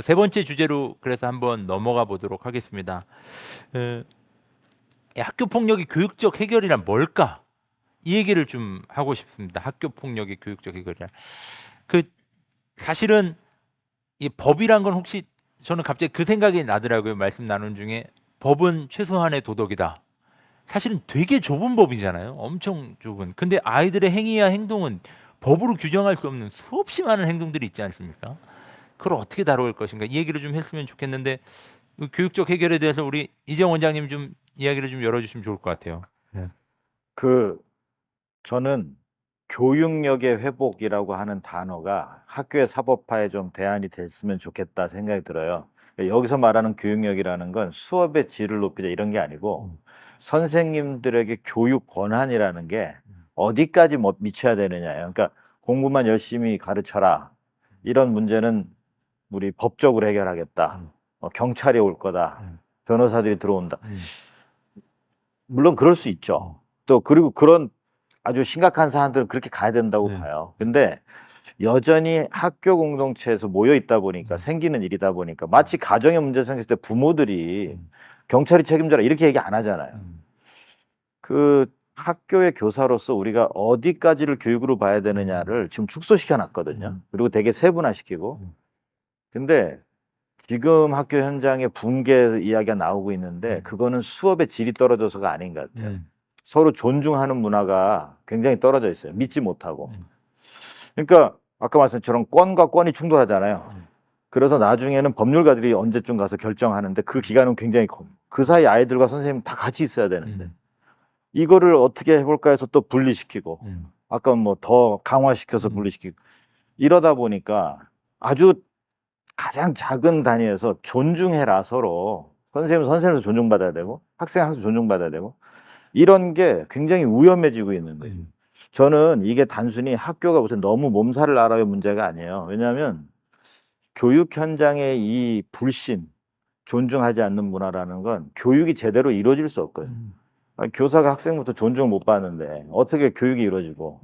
세 번째 주제로 그래서 한번 넘어가 보도록 하겠습니다. 어, 학교 폭력의 교육적 해결이란 뭘까? 이 얘기를 좀 하고 싶습니다. 학교 폭력의 교육적 해결이란. 그 사실은 이 법이란 건 혹시 저는 갑자기 그 생각이 나더라고요. 말씀 나눈 중에 법은 최소한의 도덕이다. 사실은 되게 좁은 법이잖아요. 엄청 좁은. 근데 아이들의 행위와 행동은 법으로 규정할 수 없는 수없이 많은 행동들이 있지 않습니까? 그걸 어떻게 다룰 것인가 이 얘기를 좀 했으면 좋겠는데 그 교육적 해결에 대해서 우리 이정 원장님 좀 이야기를 좀 열어주시면 좋을 것 같아요. 네. 그 저는 교육력의 회복이라고 하는 단어가 학교의 사법화에 좀 대안이 됐으면 좋겠다 생각이 들어요. 여기서 말하는 교육력이라는 건 수업의 질을 높이자 이런 게 아니고 선생님들에게 교육 권한이라는 게 어디까지 뭐 미쳐야 되느냐예요. 그러니까 공부만 열심히 가르쳐라. 이런 문제는 우리 법적으로 해결하겠다. 경찰이 올 거다. 변호사들이 들어온다. 물론 그럴 수 있죠. 또 그리고 그런 아주 심각한 사안들은 그렇게 가야 된다고 네. 봐요. 근데 여전히 학교 공동체에서 모여 있다 보니까 생기는 일이다 보니까 마치 가정에 문제 생겼을 때 부모들이 경찰이 책임져라 이렇게 얘기 안 하잖아요. 그 학교의 교사로서 우리가 어디까지를 교육으로 봐야 되느냐를 지금 축소시켜 놨거든요. 그리고 되게 세분화시키고. 근데 지금 학교 현장에 붕괴 이야기가 나오고 있는데 그거는 수업의 질이 떨어져서가 아닌 것 같아요. 서로 존중하는 문화가 굉장히 떨어져 있어요. 믿지 못하고. 그러니까 아까 말씀처럼 권과 권이 충돌하잖아요. 그래서 나중에는 법률가들이 언제쯤 가서 결정하는데 그 기간은 굉장히 그 사이 아이들과 선생님 다 같이 있어야 되는데 이거를 어떻게 해볼까 해서 또 분리시키고 아까 뭐 더 강화시켜서 분리시키고 이러다 보니까 아주 가장 작은 단위에서 존중해라 서로 선생님은 선생님으로 존중받아야 되고 학생은 학생 존중받아야 되고 이런 게 굉장히 위험해지고 있는 거예요. 저는 이게 단순히 학교가 무슨 너무 몸살을 앓아요 문제가 아니에요. 왜냐하면 교육 현장의 이 불신, 존중하지 않는 문화라는 건 교육이 제대로 이루어질 수 없거든요. 아니, 교사가 학생부터 존중을 못 받는데 어떻게 교육이 이루어지고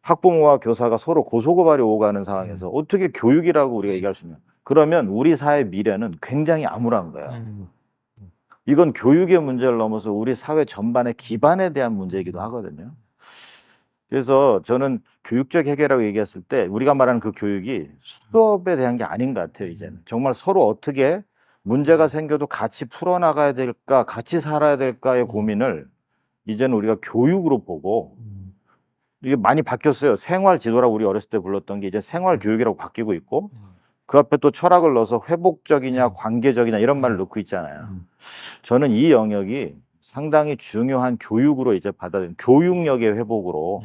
학부모와 교사가 서로 고소고발이 오고 가는 상황에서 어떻게 교육이라고 우리가 얘기할 수 있냐. 그러면 우리 사회 미래는 굉장히 암울한 거예요. 이건 교육의 문제를 넘어서 우리 사회 전반의 기반에 대한 문제이기도 하거든요. 그래서 저는 교육적 해결이라고 얘기했을 때 우리가 말하는 그 교육이 수업에 대한 게 아닌 것 같아요. 이제는 정말 서로 어떻게 문제가 생겨도 같이 풀어나가야 될까 같이 살아야 될까의 고민을 이제는 우리가 교육으로 보고 이게 많이 바뀌었어요. 생활 지도라고 우리 어렸을 때 불렀던 게 이제 생활 교육이라고 바뀌고 있고 그 앞에 또 철학을 넣어서 회복적이냐 관계적이냐 이런 말을 넣고 있잖아요. 저는 이 영역이 상당히 중요한 교육으로 이제 받아들인 교육력의 회복으로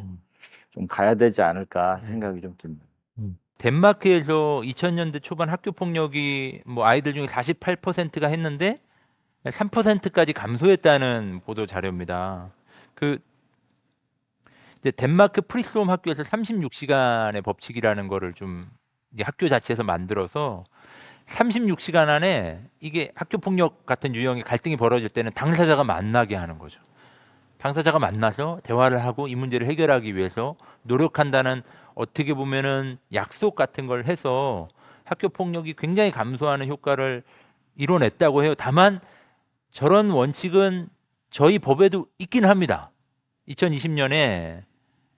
좀 가야 되지 않을까 생각이 좀 듭니다. 덴마크에서 2000년대 초반 학교 폭력이 뭐 아이들 중에 48%가 했는데 3%까지 감소했다는 보도 자료입니다. 그 이제 덴마크 프리스홈 학교에서 36시간의 법칙이라는 거를 좀 이제 학교 자체에서 만들어서 36시간 안에 이게 학교 폭력 같은 유형의 갈등이 벌어질 때는 당사자가 만나게 하는 거죠. 당사자가 만나서 대화를 하고 이 문제를 해결하기 위해서 노력한다는 어떻게 보면은 약속 같은 걸 해서 학교 폭력이 굉장히 감소하는 효과를 이뤄냈다고 해요. 다만 저런 원칙은 저희 법에도 있긴 합니다. 2020년에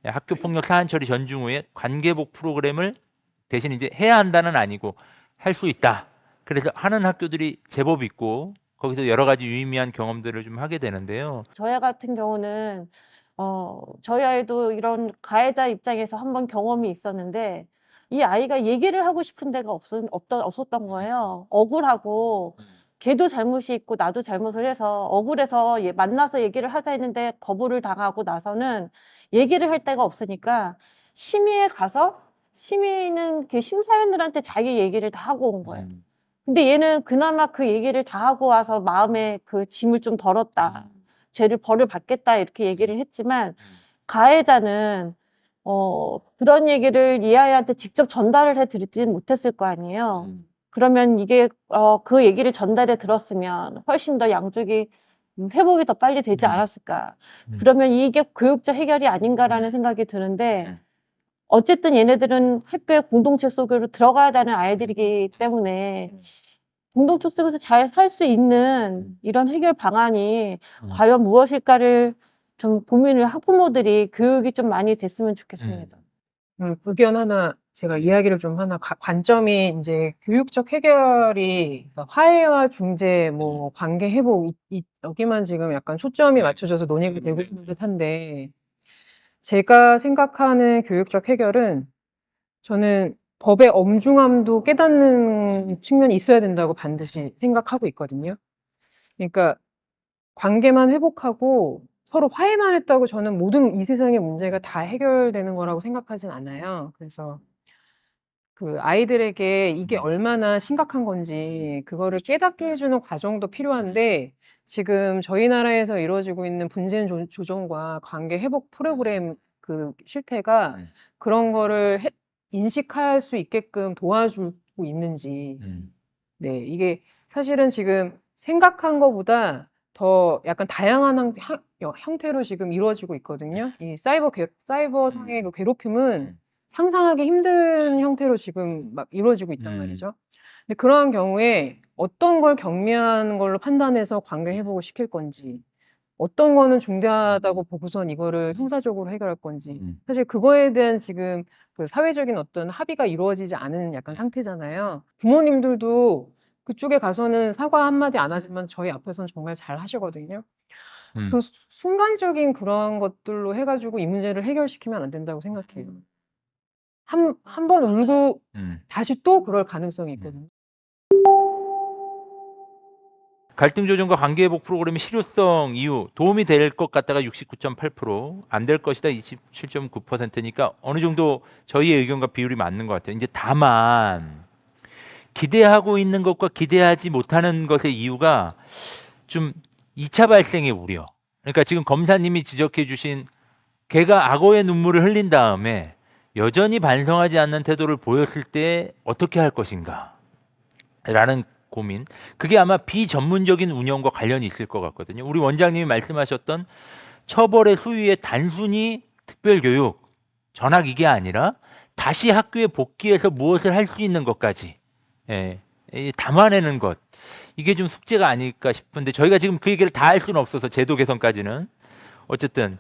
학교 폭력 사안 처리 전중 후에 관계복 프로그램을 대신 이제 해야 한다는 아니고 할 수 있다. 그래서 하는 학교들이 제법 있고 거기서 여러 가지 유의미한 경험들을 좀 하게 되는데요. 저희 같은 경우는 저희 아이도 이런 가해자 입장에서 한번 경험이 있었는데 이 아이가 얘기를 하고 싶은 데가 없었던 거예요. 억울하고 걔도 잘못이 있고 나도 잘못을 해서 억울해서 만나서 얘기를 하자 했는데 거부를 당하고 나서는 얘기를 할 데가 없으니까 심의에 가서 심의는 그 심사위원들한테 자기 얘기를 다 하고 온 거예요. 근데 얘는 그나마 그 얘기를 다 하고 와서 마음에 그 짐을 좀 덜었다. 죄를 벌을 받겠다 이렇게 얘기를 했지만 가해자는 그런 얘기를 이 아이한테 직접 전달을 해드리지 못했을 거 아니에요. 그러면 이게 그 얘기를 전달해 들었으면 훨씬 더 양쪽이 회복이 더 빨리 되지 않았을까. 그러면 이게 교육적 해결이 아닌가라는 생각이 드는데 어쨌든 얘네들은 학교의 공동체 속으로 들어가야 되는 아이들이기 때문에 공동체 속에서 잘 살 수 있는 이런 해결 방안이 과연 무엇일까를 좀 고민을 학부모들이 교육이 좀 많이 됐으면 좋겠습니다. 의견 하나, 제가 이야기를 좀 하나, 관점이 이제 교육적 해결이, 그러니까 화해와 중재, 뭐, 관계 회복, 여기만 지금 약간 초점이 맞춰져서 논의가 되고 있는 듯 한데, 제가 생각하는 교육적 해결은 저는 법의 엄중함도 깨닫는 측면이 있어야 된다고 반드시 생각하고 있거든요. 그러니까 관계만 회복하고 서로 화해만 했다고 저는 모든 이 세상의 문제가 다 해결되는 거라고 생각하진 않아요. 그래서 그 아이들에게 이게 얼마나 심각한 건지 그거를 깨닫게 해주는 과정도 필요한데 지금 저희 나라에서 이루어지고 있는 분쟁 조정과 관계 회복 프로그램 그 실태가 그런 거를 인식할 수 있게끔 도와주고 있는지. 네, 이게 사실은 지금 생각한 것보다 더 약간 다양한 형태로 지금 이루어지고 있거든요. 이 사이버상의 그 괴롭힘은 상상하기 힘든 형태로 지금 막 이루어지고 있단 말이죠. 근데 그러한 경우에 어떤 걸 경미한 걸로 판단해서 관계 회복을 시킬 건지, 어떤 거는 중대하다고 보고선 이거를 형사적으로 해결할 건지, 사실 그거에 대한 지금 그 사회적인 어떤 합의가 이루어지지 않은 약간 상태잖아요. 부모님들도 그쪽에 가서는 사과 한마디 안 하지만 저희 앞에서는 정말 잘 하시거든요. 그 순간적인 그런 것들로 해가지고 이 문제를 해결시키면 안 된다고 생각해요. 한 번 울고 다시 또 그럴 가능성이 있거든요. 갈등 조정과 관계 회복 프로그램의 실효성 이유 도움이 될 것 같다가 69.8%, 안 될 것이다 27.9%니까 어느 정도 저희의 의견과 비율이 맞는 것 같아요. 이제 다만 기대하고 있는 것과 기대하지 못하는 것의 이유가 좀 2차 발생의 우려. 그러니까 지금 검사님이 지적해 주신 걔가 악어의 눈물을 흘린 다음에 여전히 반성하지 않는 태도를 보였을 때 어떻게 할 것인가 라는 고민. 그게 아마 비전문적인 운영과 관련이 있을 것 같거든요. 우리 원장님이 말씀하셨던 처벌의 수위에 단순히 특별교육, 전학 이게 아니라 다시 학교에 복귀해서 무엇을 할 수 있는 것까지 담아내는 것. 이게 좀 숙제가 아닐까 싶은데 저희가 지금 그 얘기를 다 할 수는 없어서 제도 개선까지는. 어쨌든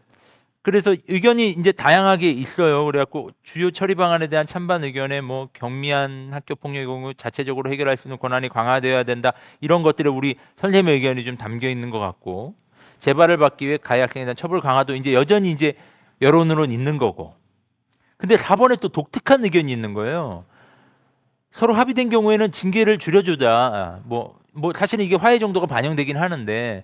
그래서 의견이 이제 다양하게 있어요. 그래갖고 주요 처리 방안에 대한 찬반 의견에 뭐 경미한 학교 폭력의 경우 자체적으로 해결할 수 있는 권한이 강화되어야 된다. 이런 것들에 우리 선생님의 의견이 좀 담겨 있는 것 같고 재발을 받기 위해 가해 학생에 대한 처벌 강화도 이제 여전히 이제 여론으로는 있는 거고. 근데 4번에 또 독특한 의견이 있는 거예요. 서로 합의된 경우에는 징계를 줄여주자. 뭐 사실은 이게 화해 정도가 반영되긴 하는데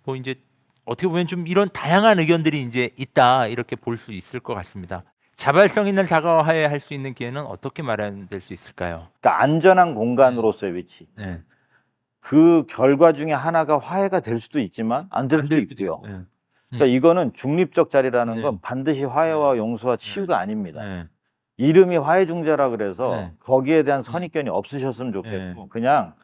뭐 이제 어떻게 보면 좀 이런 다양한 의견들이 이제 있다 이렇게 볼 수 있을 것 같습니다. 자발성 있는 사과와 화해할 수 있는 기회는 어떻게 마련될 수 있을까요? 그러니까 안전한 공간으로서의 위치. 네. 그 결과 중에 하나가 화해가 될 수도 있지만 안 될 수도 있고요. 네. 그러니까 이거는 중립적 자리라는 네. 건 반드시 화해와 용서와 치유가 아닙니다. 네. 이름이 화해중재라 그래서 네. 거기에 대한 선입견이 없으셨으면 좋겠고 네. 그냥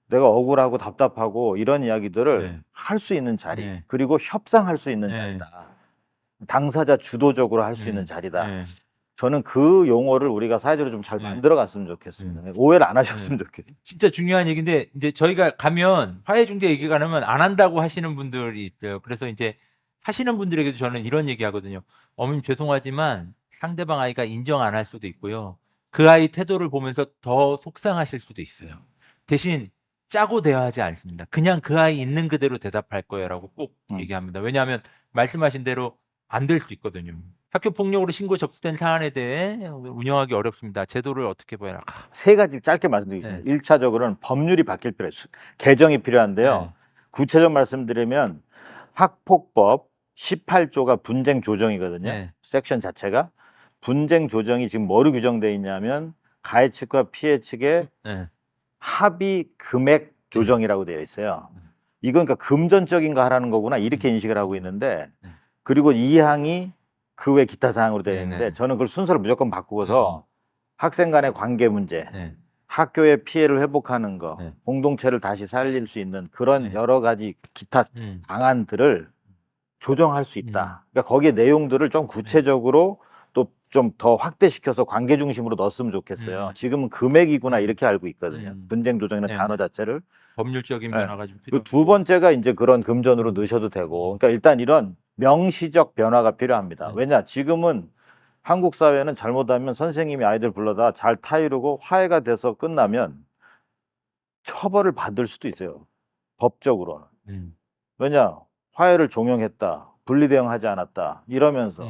내가 억울하고 답답하고 이런 이야기들을 네. 할 수 있는 자리 네. 그리고 협상할 수 있는 네. 자리다. 당사자 주도적으로 할 수 있는 자리다. 네. 저는 그 용어를 우리가 사회적으로 좀 잘 네. 만들어 갔으면 좋겠습니다. 오해를 안 하셨으면 좋겠어요. 진짜 중요한 얘기인데 이제 저희가 가면 화해중재 얘기 가면 안 한다고 하시는 분들이 있어요. 그래서 이제 하시는 분들에게도 저는 이런 얘기 하거든요. 어머님 죄송하지만 상대방 아이가 인정 안 할 수도 있고요. 그 아이 태도를 보면서 더 속상하실 수도 있어요. 대신 짜고 대화하지 않습니다. 그냥 그 아이 있는 그대로 대답할 거예요라고 꼭 얘기합니다. 왜냐하면 말씀하신 대로 안 될 수 있거든요. 학교 폭력으로 신고 접수된 사안에 대해 운영하기 어렵습니다. 제도를 어떻게 봐야 할까? 세 가지 짧게 말씀드리겠습니다. 네. 1차적으로는 법률이 바뀔 필요 있어요. 개정이 필요한데요. 네. 구체적 말씀드리면 학폭법 18조가 분쟁 조정이거든요. 네. 섹션 자체가 분쟁 조정이 지금 뭐로 규정되어 있냐면 가해 측과 피해 측의 네. 합의 금액 조정이라고 되어 있어요. 이건 그러니까 금전적인 거 하라는 거구나 이렇게 인식을 하고 있는데 그리고 이 항이 그 외 기타 사항으로 되어 있는데 저는 그걸 순서를 무조건 바꾸고서 학생 간의 관계 문제, 학교의 피해를 회복하는 거, 공동체를 다시 살릴 수 있는 그런 여러 가지 기타 방안들을 조정할 수 있다. 그러니까 거기에 내용들을 좀 구체적으로 또 좀 더 확대시켜서 관계 중심으로 넣었으면 좋겠어요. 지금은 금액이구나 이렇게 알고 있거든요. 분쟁 조정이라는 네. 단어 자체를. 법률적인 네. 변화가 좀 그 필요하고. 두 번째가 이제 그런 금전으로 넣으셔도 되고, 그러니까 일단 이런 명시적 변화가 필요합니다. 네. 왜냐, 지금은 한국 사회는 잘못하면 선생님이 아이들 불러다 잘 타이르고 화해가 돼서 끝나면 처벌을 받을 수도 있어요. 법적으로는. 왜냐, 화해를 종용했다, 분리대응하지 않았다 이러면서.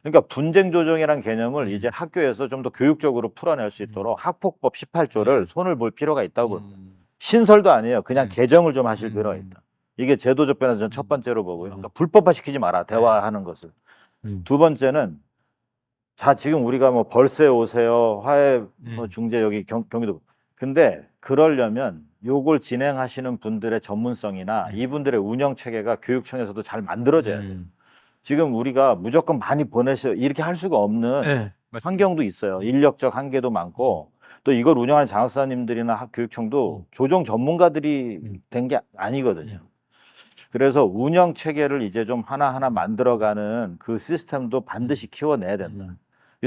그러니까 분쟁 조정이란 개념을 이제 학교에서 좀 더 교육적으로 풀어낼 수 있도록 학폭법 18조를 손을 볼 필요가 있다고. 신설도 아니에요. 그냥 개정을 좀 하실 필요가 있다. 이게 제도적 변화 전 첫 번째로 보고요. 그러니까 불법화 시키지 마라. 대화하는 것을. 두 번째는 자 지금 우리가 뭐 벌새 오세요. 화해 뭐 중재 여기 경기도. 근데 그러려면 요걸 진행하시는 분들의 전문성이나 이분들의 운영 체계가 교육청에서도 잘 만들어져야 돼요. 지금 우리가 무조건 많이 보내셔 이렇게 할 수가 없는 네. 환경도 있어요. 인력적 한계도 많고 또 이걸 운영하는 장학사님들이나 교육청도 조정 전문가들이 된 게 아니거든요. 그래서 운영 체계를 이제 좀 하나하나 만들어가는 그 시스템도 반드시 키워내야 된다.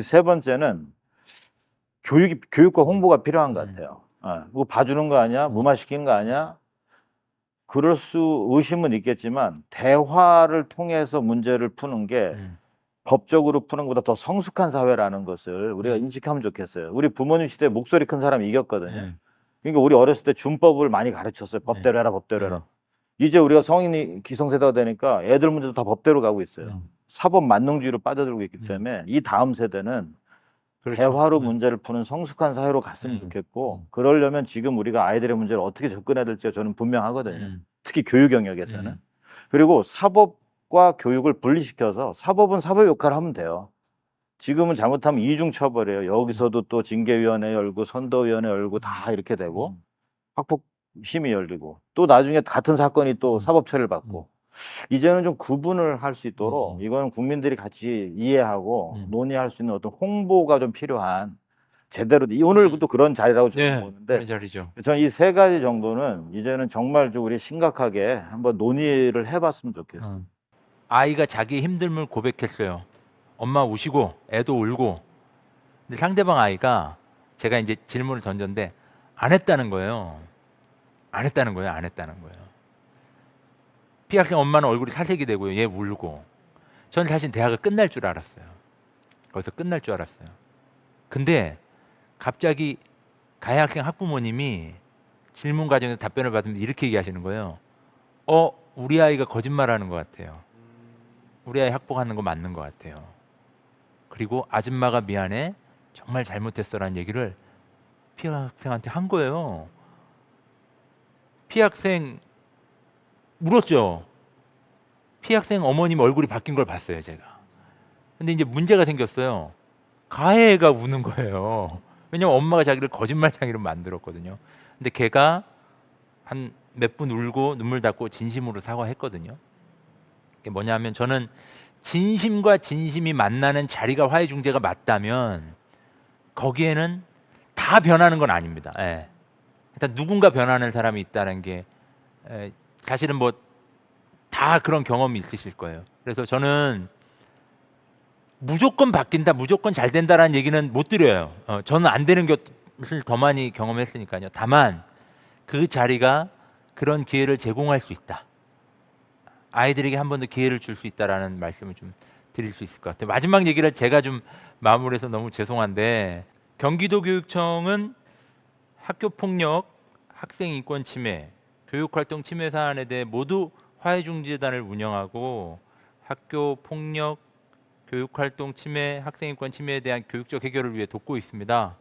세 번째는 교육과 홍보가 필요한 것 같아요. 뭐 봐주는 거 아니야? 무마시키는 거 아니야? 그럴 수 의심은 있겠지만 대화를 통해서 문제를 푸는 게 법적으로 푸는 것보다 더 성숙한 사회라는 것을 우리가 인식하면 좋겠어요. 우리 부모님 시대에 목소리 큰 사람이 이겼거든요. 그러니까 우리 어렸을 때 준법을 많이 가르쳤어요. 법대로 해라, 법대로 해라. 이제 우리가 성인이 기성세대가 되니까 애들 문제도 다 법대로 가고 있어요. 사법 만능주의로 빠져들고 있기 때문에 이 다음 세대는 그렇죠. 대화로 문제를 푸는 성숙한 사회로 갔으면 좋겠고 그러려면 지금 우리가 아이들의 문제를 어떻게 접근해야 될지가 저는 분명하거든요. 특히 교육 영역에서는. 그리고 사법과 교육을 분리시켜서 사법은 사법 역할을 하면 돼요. 지금은 잘못하면 이중처벌이에요. 여기서도 또 징계위원회 열고 선도위원회 열고 다 이렇게 되고 학폭 심의 열리고 또 나중에 같은 사건이 또 사법 처리를 받고 이제는 좀 구분을 할 수 있도록 이거는 국민들이 같이 이해하고 논의할 수 있는 어떤 홍보가 좀 필요한 제대로 오늘부터 그런 자리라고 저는 네. 보는데 그런 자리죠. 저는 이 세 가지 정도는 이제는 정말 좀 우리 심각하게 한번 논의를 해봤으면 좋겠어요. 아이가 자기 힘듦을 고백했어요. 엄마 우시고 애도 울고. 근데 상대방 아이가 제가 이제 질문을 던졌는데 안 했다는 거예요. 안 했다는 거예요. 안 했다는 거예요. 피학생 엄마는 얼굴이 사색이 되고요. 얘 울고. 저는 사실 대화가 끝날 줄 알았어요. 거기서 끝날 줄 알았어요. 근데 갑자기 가해 학생 학부모님이 질문 과정에서 답변을 받으면서 이렇게 얘기하시는 거예요. 우리 아이가 거짓말하는 것 같아요. 우리 아이 학폭하는 거 맞는 것 같아요. 그리고 아줌마가 미안해. 정말 잘못했어라는 얘기를 피해 학생한테 한 거예요. 피해 학생 울었죠. 피해 학생 어머님 얼굴이 바뀐 걸 봤어요, 제가. 근데 이제 문제가 생겼어요. 가해가 우는 거예요. 왜냐면 엄마가 자기를 거짓말쟁이로 만들었거든요. 근데 걔가 한 몇 분 울고 눈물 닦고 진심으로 사과했거든요. 이게 뭐냐면 저는 진심과 진심이 만나는 자리가 화해 중재가 맞다면 거기에는 다 변하는 건 아닙니다. 예. 일단 누군가 변하는 사람이 있다는 게 사실은 뭐 다 그런 경험이 있으실 거예요. 그래서 저는 무조건 바뀐다, 무조건 잘 된다라는 얘기는 못 드려요. 저는 안 되는 것을 더 많이 경험했으니까요. 다만 그 자리가 그런 기회를 제공할 수 있다. 아이들에게 한 번 더 기회를 줄 수 있다라는 말씀을 좀 드릴 수 있을 것 같아요. 마지막 얘기를 제가 좀 마무리해서 너무 죄송한데 경기도교육청은 학교폭력, 학생인권 침해, 교육활동 침해 사안에 대해 모두 화해중재단을 운영하고 학교폭력, 교육활동 침해, 학생인권 침해에 대한 교육적 해결을 위해 돕고 있습니다.